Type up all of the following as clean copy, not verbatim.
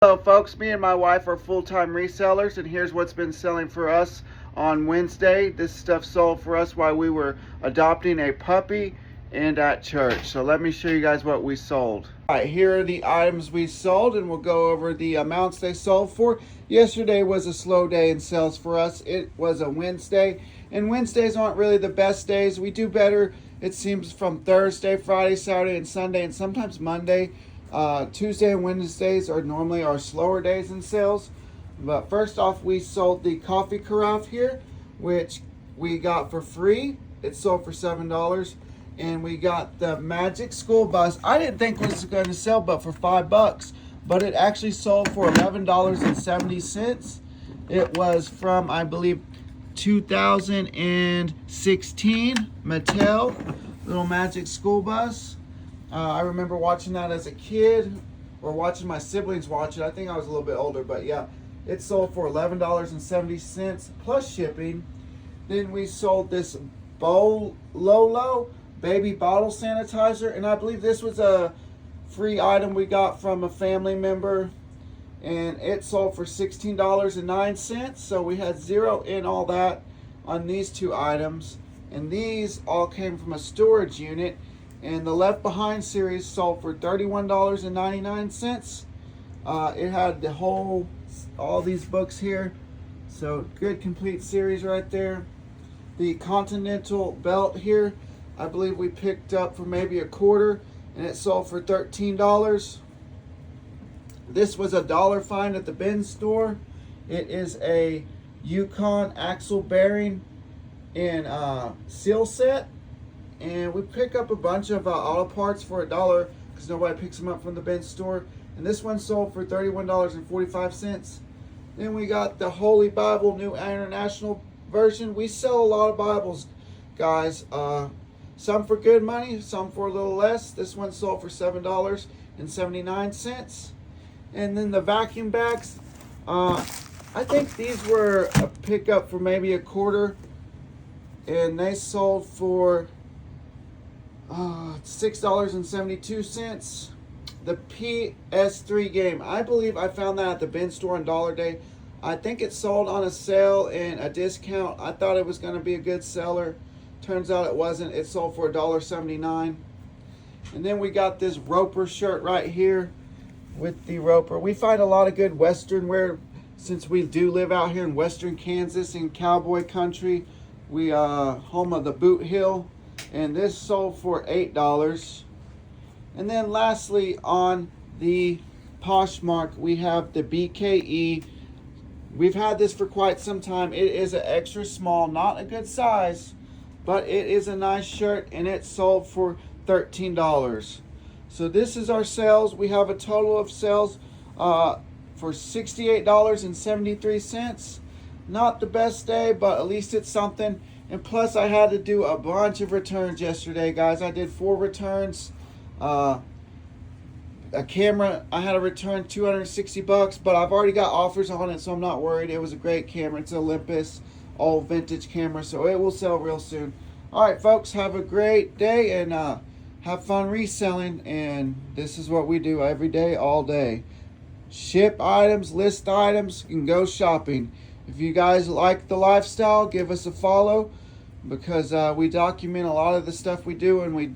Hello folks, me and my wife are full-time resellers, and here's what's been selling for us on Wednesday. This stuff sold for us while we were adopting a puppy and at church. So let me show you guys what we sold. Alright, here are the items we sold, and we'll go over the amounts they sold for. Yesterday was a slow day in sales for us. It was a Wednesday, and Wednesdays aren't really the best days. We do better, it seems, from Thursday, Friday, Saturday, and Sunday, and sometimes Monday. Tuesday and Wednesdays are normally our slower days in sales. But first off, we sold the coffee carafe here, which we got for free. It sold for $7. And we got the Magic School Bus. I didn't think it was going to sell but for $5, but it actually sold for $11.70. It was from, I believe, 2016 Mattel little Magic School Bus. I remember watching that as a kid, or watching my siblings watch it. I think I was a little bit older, but yeah, it sold for $11.70 plus shipping. Then we sold this Lolo baby bottle sanitizer, and I believe this was a free item we got from a family member, and it sold for $16.09. So we had zero in all that on these two items, and these all came from a storage unit. And the Left Behind series sold for $31.99. It had all these books here. So good complete series right there. The Continental belt here, I believe we picked up for maybe $0.25, and it sold for $13. This was a dollar find at the bin store. It is a Yukon axle bearing in seal set. And we pick up a bunch of auto parts for $1 because nobody picks them up from the bin store. And this one sold for $31.45. Then we got the Holy Bible New International Version. We sell a lot of Bibles, guys. Some for good money, some for a little less. This one sold for $7.79. And then the vacuum bags. I think these were a pickup for maybe $0.25. And they sold for $6.72. The PS3 game, I believe I found that at the bin store on Dollar Day. I think it sold on a sale and a discount. I thought it was going to be a good seller. Turns out it wasn't. It sold for $1.79. And then we got this Roper shirt right here with the Roper. We find a lot of good Western wear since we do live out here in Western Kansas in cowboy country. We home of the Boot Hill. And this sold for $8. And then lastly, on the Poshmark, we have the BKE. We've had this for quite some time. It is an extra small, not a good size, but it is a nice shirt, and it sold for $13. So this is our sales. We have a total of sales for $68.73. Not the best day, but at least it's something. And plus, I had to do a bunch of returns yesterday, guys. I did 4 returns. A camera, I had to return $260, but I've already got offers on it, so I'm not worried. It was a great camera. It's an Olympus, old vintage camera, so it will sell real soon. All right, folks, have a great day, and have fun reselling. And this is what we do every day, all day. Ship items, list items, and go shopping. If you guys like the lifestyle, give us a follow, because we document a lot of the stuff we do, and we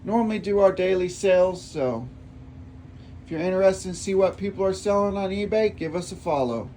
normally do our daily sales. So if you're interested in see what people are selling on eBay, give us a follow.